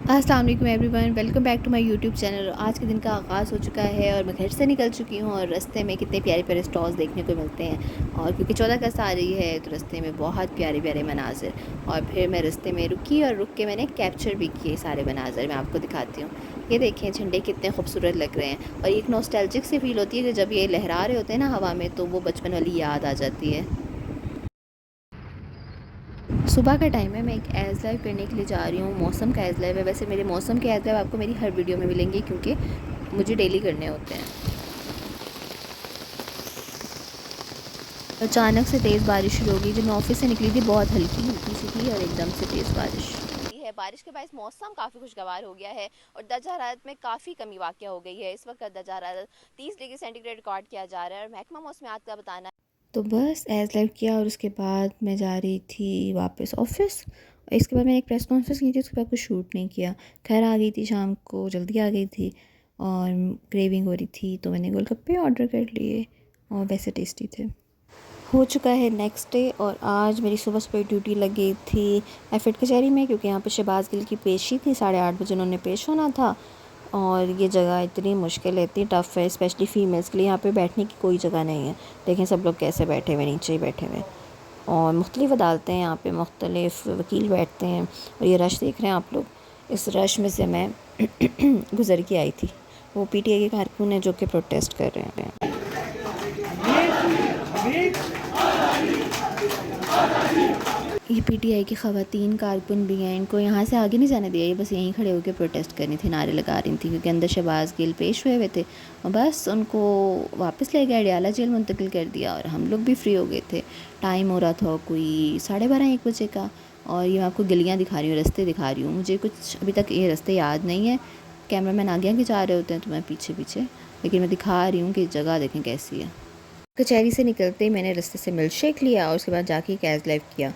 अस्सलाम वालेकुम everyone, welcome back to my YouTube channel. आज के दिन का आगाज़ हो चुका है और मैं घर से निकल चुकी हूँ और रास्ते में कितने प्यारे प्यारे स्टॉल्स देखने को मिलते हैं। और क्योंकि 14 अगस्त आ रही है तो रास्ते में बहुत प्यारे प्यारे मनाज़र। और फिर मैं रास्ते में रुकी और रुक के मैंने कैप्चर भी किए सारे मनाज़र। मैं आपको दिखाती हूँ। ये देखें झंडे कितने खूबसूरत लग रहे हैं और एक नॉस्टैल्जिक सी फील होती है कि जब ये लहरा रहे होते हैं ना हवा में, तो वो बचपन वाली याद आ जाती है। सुबह का टाइम है, मैं एक एज़ लाइव करने के लिए जा रही हूँ। मौसम का एज़ लाइव है। वैसे मेरे मौसम के एज़ लाइव आपको मेरी हर वीडियो में मिलेंगे क्योंकि मुझे डेली करने होते हैं। अचानक से तेज़ बारिश शुरू हो गई। जब मैं ऑफिस से निकली थी बहुत हल्की हल्की सी थी और एकदम से तेज़ बारिश है। बारिश के बाद मौसम काफ़ी खुशगवार हो गया है और दर्जा हरारत में काफ़ी कमी वाक़या हो गई है। इस वक्त दर्जा हरारत 30 डिग्री सेंटीग्रेड रिकॉर्ड किया जा रहा है और महकमा मौसमियात का बताना। तो बस एज़ लाइव किया और उसके बाद मैं जा रही थी वापस ऑफिस। इसके बाद मैंने एक प्रेस कॉन्फ्रेंस की थी, उसके बाद कुछ शूट नहीं किया। घर आ गई थी, शाम को जल्दी आ गई थी और क्रेविंग हो रही थी तो मैंने गोलगप्पे ऑर्डर कर लिए और वैसे टेस्टी थे। हो चुका है नेक्स्ट डे और आज मेरी सुबह सुबह ड्यूटी लगी थी एफिड कचहरी में, क्योंकि यहाँ पे शहबाज गिल की पेशी थी। 8:30 बजे उन्होंने पेश होना था और ये जगह इतनी मुश्किल है, इतनी टफ़ है, स्पेशली फ़ीमेल्स के लिए। यहाँ पे बैठने की कोई जगह नहीं है। देखें सब लोग कैसे बैठे हुए, नीचे ही बैठे हुए। और मुख्तलिफ़ अदालतें हैं यहाँ पे, मुख्तलिफ़ वकील बैठते हैं। और ये रश देख रहे हैं आप लोग, इस रश में से मैं गुज़र के आई थी। वो पीटीआई के कारकुन हैं जो कि प्रोटेस्ट कर रहे हैं। ये पीटीआई की ख़वातीन कारकुन भी हैं, इनको यहाँ से आगे नहीं जाने दिया। ये बस यहीं खड़े होकर प्रोटेस्ट करनी थी, नारे लगा रही थी, क्योंकि अंदर शहबाज गिल पेश हुए हुए थे और बस उनको वापस ले गए, अडयाला जेल मुंतकिल कर दिया और हम लोग भी फ्री हो गए थे। टाइम हो रहा था कोई 12:30-1 बजे का और ये मैं आपको गलियाँ दिखा रही हूँ, रास्ते दिखा रही हूँ। मुझे कुछ अभी तक ये रास्ते याद नहीं है, कैमरा मैन आगे आगे जा रहे होते हैं तो मैं पीछे पीछे, लेकिन मैं दिखा रही हूँ कि जगह देखें कैसी है। कचहरी से निकलते ही मैंने रास्ते से मिल्क शेक लिया और उसके बाद जाके एक एज़ लाइव किया।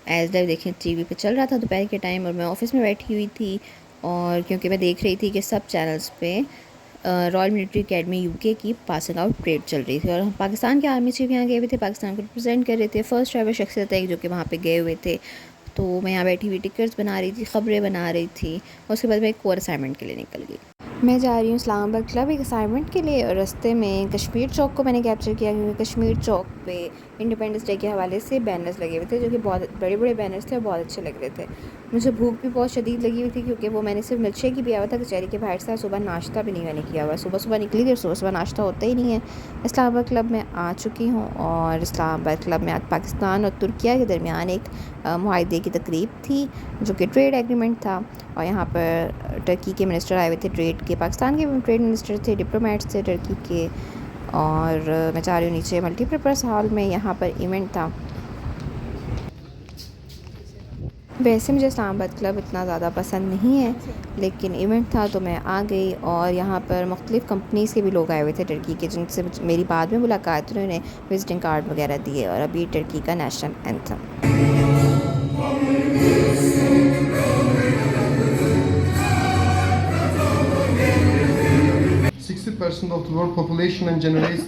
एज़ लाइव देखें टीवी पे चल रहा था दोपहर के टाइम और मैं ऑफिस में बैठी हुई थी। और क्योंकि मैं देख रही थी कि सब चैनल्स पे रॉयल मिलिट्री अकेडमी यूके की पासिंग आउट परेड चल रही थी और हम पाकिस्तान के आर्मी चीफ यहाँ गए हुए थे, पाकिस्तान को रिप्रेजेंट कर रहे थे। फर्स्ट एवर शख्सियत है जो कि वहाँ पे गए हुए थे। तो मैं यहाँ बैठी हुई टिकट्स बना रही थी, ख़बरें बना रही थी और उसके बाद मैं एक और असाइनमेंट के लिए निकल गई। मैं जा रही हूँ इस्लामाबाद क्लब एक असाइनमेंट के लिए और रास्ते में कश्मीर चौक को मैंने कैप्चर किया, क्योंकि कश्मीर चौक पे इंडिपेंडेंस डे के हवाले से बैनर्स लगे हुए थे जो कि बहुत बड़े बड़े बैनर्स थे और बहुत अच्छे लग रहे थे। मुझे भूख भी बहुत शदीद लगी हुई थी क्योंकि वो मैंने सिर्फ मिल्क शेक ही पिया हुआ था कचहरी के बाहर से। सुबह नाश्ता भी नहीं मैंने किया हुआ, सुबह सुबह निकली थी और सुबह सुबह नाश्ता होता ही नहीं है। इस्लामाबाद क्लब में आ चुकी हूँ और इस्लामाबाद क्लब में आज पाकिस्तान और तुर्किया के दरमियान एक मुआहदे की तकरीब थी जो कि ट्रेड एग्रीमेंट था। और यहाँ पर टर्की के मिनिस्टर आए हुए थे ट्रेड के, पाकिस्तान के ट्रेड मिनिस्टर थे, डिप्लोमेट्स थे टर्की के। और मैं जा रही हूँ नीचे मल्टीपर्पज़ हॉल में, यहाँ पर इवेंट था। वैसे मुझे इस्लामाबाद क्लब इतना ज़्यादा पसंद नहीं है, लेकिन इवेंट था तो मैं आ गई। और यहाँ पर मुख्तलिफ़ कंपनीज़ के भी लोग आए हुए थे टर्की के, जिनसे मेरी बाद में मुलाकात हुई, उन्होंने विजिटिंग कार्ड वगैरह दिए। और अभी टर्की का national anthem. 60% of the world population and generates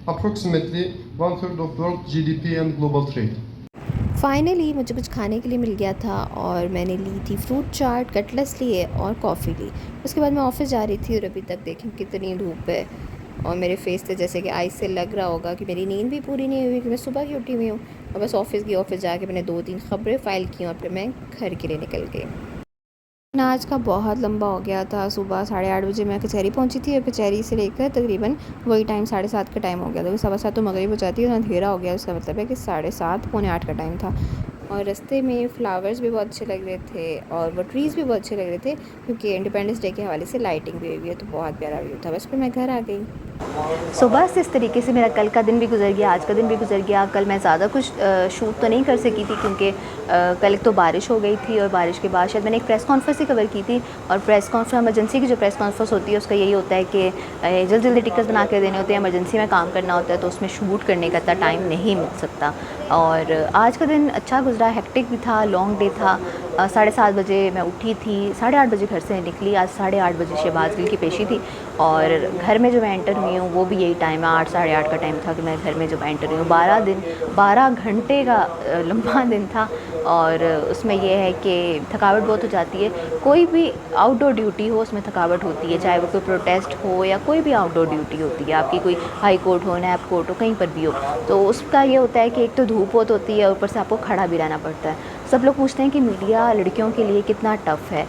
approximately one-third of world GDP and global trade. Finally मुझे कुछ खाने के लिए मिल गया था और मैंने ली थी फ्रूट चाट, कटलेट्स लिए और कॉफ़ी ली। उसके बाद मैं ऑफ़िस जा रही थी और अभी तक देखें कितनी धूप है और मेरे फेस से जैसे कि आइस से लग रहा होगा कि मेरी नींद भी पूरी नहीं हुई, कि मैं सुबह की उठी हुई हूँ। और बस ऑफ़िस गई, ऑफ़िस जाके मैंने 2-3 ख़बरें फ़ाइल की और फिर मैं घर के लिए निकल गई। आज का बहुत लंबा हो गया था। सुबह 8:30 बजे मैं कचहरी पहुंची थी और कचहरी से लेकर तकरीबन वही टाइम 7:30 का टाइम हो गया था। 7:15 तो मगरिब हो जाती है तो अंधेरा हो गया, उसका मतलब है कि 7:30 पौने 8 का टाइम था। और रास्ते में फ्लावर्स भी बहुत अच्छे लग रहे थे और वो ट्रीज़ भी बहुत अच्छे लग रहे थे, क्योंकि इंडिपेंडेंस डे के हवाले से लाइटिंग भी हुई है तो बहुत प्यारा व्यू था। बस फिर मैं घर आ गई। सो बस इस तरीके से मेरा कल का दिन भी गुजर गया, आज का दिन भी गुजर गया। कल मैं ज़्यादा कुछ शूट तो नहीं कर सकी थी क्योंकि कल एक तो बारिश हो गई थी और बारिश के बाद शायद मैंने एक प्रेस कॉन्फ्रेंस ही कवर की थी। और प्रेस कॉन्फ्रेंस, एमरजेंसी की जो प्रेस कॉन्फ्रेंस होती है उसका यही होता है कि जल्दी जल्दी टिकट्स बना के देने होते हैं, एमरजेंसी में काम करना होता है तो उसमें शूट करने का इतना टाइम नहीं मिल सकता। और आज का दिन अच्छा गुजरा, हेक्टिक भी था, लॉन्ग डे था। 7:30 बजे मैं उठी थी, 8:30 बजे घर से निकली। आज 8:30 बजे शहबाज गिल की पेशी थी और घर में जो मैं एंटर हुई हूँ वो भी यही टाइम है, 8 साढ़े 8 का टाइम था कि मैं घर में जब एंटर हुई हूँ। 12 घंटे का लंबा दिन था और उसमें यह है कि थकावट बहुत हो जाती है। कोई भी आउटडोर ड्यूटी हो उसमें थकावट होती है, चाहे वो कोई प्रोटेस्ट हो या कोई भी आउटडोर ड्यूटी होती है आपकी, कोई हाई कोर्ट हो, नैब कोर्ट हो, कहीं पर भी हो। तो उसका ये होता है कि एक तो धूप बहुत होती है, ऊपर से आपको खड़ा भी रहना पड़ता है। सब लोग पूछते हैं कि मीडिया लड़कियों के लिए कितना टफ़ है।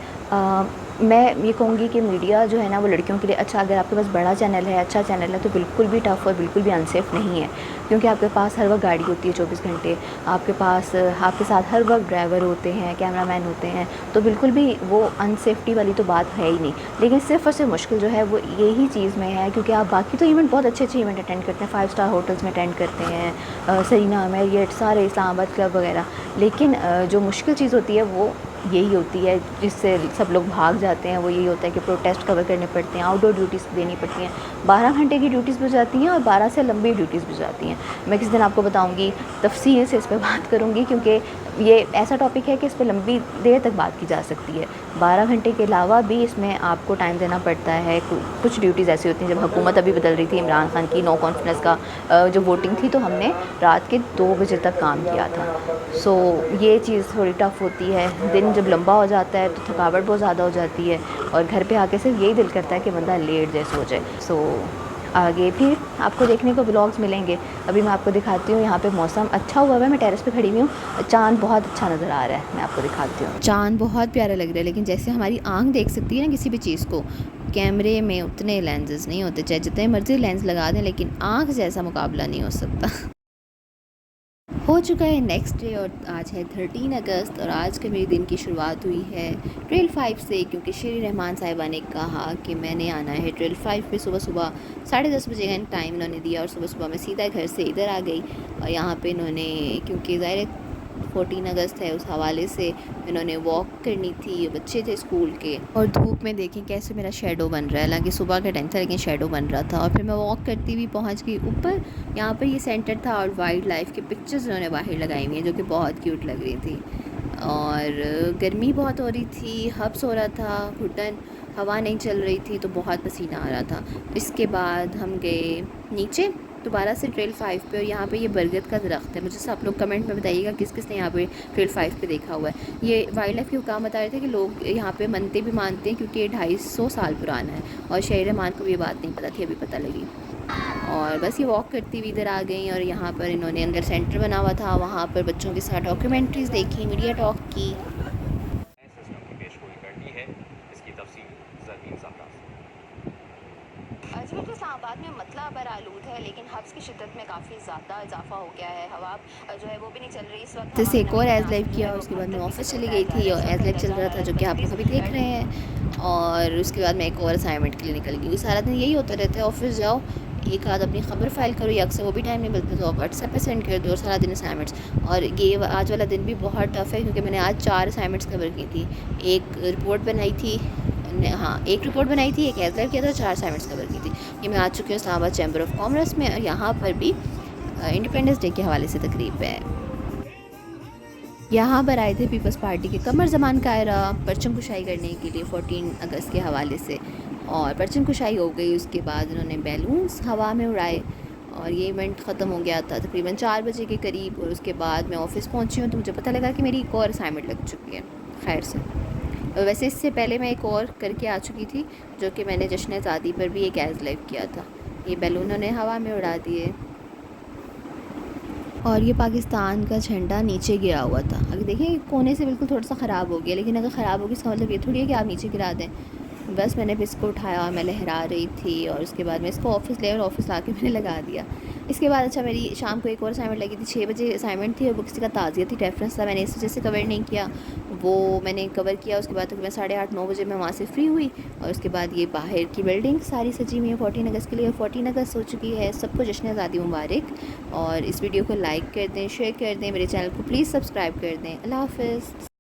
मैं ये कहूँगी कि मीडिया जो है ना वो लड़कियों के लिए अच्छा, अगर आपके पास बड़ा चैनल है, अच्छा चैनल है, तो बिल्कुल भी टफ़ और बिल्कुल भी अनसेफ़ नहीं है, क्योंकि आपके पास हर वक्त गाड़ी होती है 24 घंटे, आपके साथ हर वक्त ड्राइवर होते हैं, कैमरामैन होते हैं, तो बिल्कुल भी वो अनसेफ्टी वाली तो बात है ही नहीं। लेकिन सिर्फ़ और सिर्फ मुश्किल जो है वो यही चीज़ में है, क्योंकि आप बाकी तो इवेंट बहुत अच्छे इवेंट अटेंड करते हैं, 5 स्टार होटल्स में अटेंड करते हैं, सरीना, मैरियट, सारे इस्लामाबाद क्लब वगैरह, लेकिन जो मुश्किल चीज़ होती है वो यही होती है जिससे सब लोग भाग जाते हैं। वो यही होता है कि प्रोटेस्ट कवर करने पड़ते हैं, आउटडोर ड्यूटीज़ देनी पड़ती हैं, 12 घंटे की ड्यूटीज़ भी जाती हैं और 12 से लंबी ड्यूटीज़ भी जाती हैं। मैं किसी दिन आपको बताऊंगी, तफसील से इस पर बात करूंगी, क्योंकि ये ऐसा टॉपिक है कि इस पर लंबी देर तक बात की जा सकती है। 12 घंटे के अलावा भी इसमें आपको टाइम देना पड़ता है। कुछ ड्यूटीज़ ऐसी होती हैं, जब हुकूमत अभी बदल रही थी, इमरान खान की नो कॉन्फिडेंस का जो वोटिंग थी, तो हमने रात के 2 बजे तक काम किया था। सो ये चीज़ थोड़ी टफ़ होती है। दिन जब लंबा हो जाता है तो थकावट बहुत ज़्यादा हो जाती है और घर पे आके सिर्फ यही दिल करता है कि बंदा लेट जाए, सो जाए। सो आगे फिर आपको देखने को व्लॉग्स मिलेंगे। अभी मैं आपको दिखाती हूँ, यहाँ पे मौसम अच्छा हुआ है, मैं टेरेस पे खड़ी हुई हूँ, चाँद बहुत अच्छा नज़र आ रहा है। मैं आपको दिखाती हूँ, चाँद बहुत प्यारा लग रहा है, लेकिन जैसे हमारी आँख देख सकती है ना किसी भी चीज़ को, कैमरे में उतने लेंसेज नहीं होते, चाहे जितने मर्जी लेंस लगा दें, लेकिन आँख जैसा मुकाबला नहीं हो सकता। हो चुका है नेक्स्ट डे और आज है 13 अगस्त और आज के मेरे दिन की शुरुआत हुई है ट्रेल 5 से, क्योंकि शेरी रहमान साहिबा ने कहा कि मैंने आना है ट्रेल 5 पे। सुबह 10:30 बजे का टाइम इन्होंने दिया और सुबह मैं सीधा घर से इधर आ गई और यहाँ पे इन्होंने, क्योंकि ज़ाहिर 14 अगस्त है, उस हवाले से इन्होंने वॉक करनी थी, बच्चे थे स्कूल के, और धूप में देखें कैसे मेरा शेडो बन रहा है, हालांकि सुबह का टाइम था लेकिन शेडो बन रहा था। और फिर मैं वॉक करती हुई पहुंच गई ऊपर। यहाँ पर ये सेंटर था और वाइल्ड लाइफ की पिक्चर्स इन्होंने बाहर लगाई हुई हैं जो कि बहुत क्यूट लग रही थी। और गर्मी बहुत हो रही थी, हब्स हो रहा था, घुटन, हवा नहीं चल रही थी, तो बहुत पसीना आ रहा था। इसके बाद हम गए नीचे दोबारा से ट्रेल 5 पे, और यहाँ पे ये बरगद का दरख्त है। मुझे सब लोग कमेंट में बताइएगा किस किस ने यहाँ पे ट्रेल 5 पे देखा हुआ है। ये वाइल्ड लाइफ के हुकाम बता रहे थे कि लोग यहाँ पे मनते भी मानते हैं, क्योंकि ये 250 साल पुराना है और शेर रहमान को ये बात नहीं पता थी, अभी पता लगी। और बस ये वॉक करती हुई इधर आ गई और यहाँ पर इन्होंने अंदर सेंटर बना हुआ था, वहाँ पर बच्चों के साथ डॉक्यूमेंट्रीज़ देखी, मीडिया टॉक की। अजमेर इस्लामाबाद में मतला बर आलूद है, लेकिन हब्स की शिद्दत में काफ़ी ज़्यादा इजाफा हो गया है। हवा जो है वो भी नहीं चल रही इस वक्त। जैसे एक और एज लाइव किया, उसके बाद मैं ऑफिस चली गई थी और एज लाइव चल रहा था, जो कि आप लोग अभी देख रहे हैं। और उसके बाद मैं एक और असाइनमेंट के लिए निकल गई। सारा दिन यही होता रहता है, ऑफिस जाओ, एक आध अपनी ख़बर फाइल करो, या अक्सर वो भी टाइम नहीं मिलता तो आप व्हाट्सएप पे सेंड कर दो, और सारा दिन असाइनमेंट्स। और ये आज वाला दिन भी बहुत टफ़ है, क्योंकि मैंने आज 4 असाइनमेंट्स कवर की थी। एक रिपोर्ट बनाई थी, एक रिपोर्ट बनाई थी, एक एज लाइव किया था, 4 असाइनमेंट्स कवर की थी। ये मैं आ चुकी हूँ इस्लामाबाद चैम्बर ऑफ कॉमर्स में, और यहाँ पर भी इंडिपेंडेंस डे के हवाले से तकरीब है। यहाँ पर आए थे पीपल्स पार्टी के कमर जमान कायरा परचम कुशाई करने के लिए 14 अगस्त के हवाले से, और परचम कुशाई हो गई। उसके बाद उन्होंने बैलून्स हवा में उड़ाए और ये इवेंट ख़त्म हो गया था तकरीबन 4 बजे के करीब। और उसके बाद मैं ऑफ़िस पहुँची हूँ तो मुझे पता लगा कि मेरी एक और असाइनमेंट लग चुकी है। खैर से वैसे इससे पहले मैं एक और करके आ चुकी थी, जो कि मैंने जश्न आज़ादी पर भी एक एज लाइव किया था। ये बैलून उन्होंने हवा में उड़ा दिए और ये पाकिस्तान का झंडा नीचे गिरा हुआ था। अगर देखें कोने से बिल्कुल थोड़ा सा ख़राब हो गया, लेकिन अगर ख़राब होगी इसका मतलब ये थोड़ी है कि आप नीचे गिरा दें। बस मैंने फिर इसको उठाया और मैं लहरा रही थी, और उसके बाद मैं इसको ऑफिस ले और ऑफिस ला के मैंने लगा दिया। इसके बाद अच्छा मेरी शाम को एक और असाइनमेंट लगी थी, 6 बजे असाइनमेंट थी और वो किसी का ताज़ियती रेफरेंस था, मैंने इस वजह से कवर नहीं किया, वो मैंने कवर किया। उसके बाद मैं 8:30-9 बजे मैं वहाँ से फ्री हुई, और उसके बाद ये बाहर की बिल्डिंग सारी सजी हुई है 14 अगस्त के लिए। 14 अगस्त हो चुकी है, सबको जश्न आज़ादी मुबारक। और इस वीडियो को लाइक कर दें, शेयर कर दें, मेरे चैनल को प्लीज़ सब्सक्राइब कर दें। अल्लाह हाफ़िज़।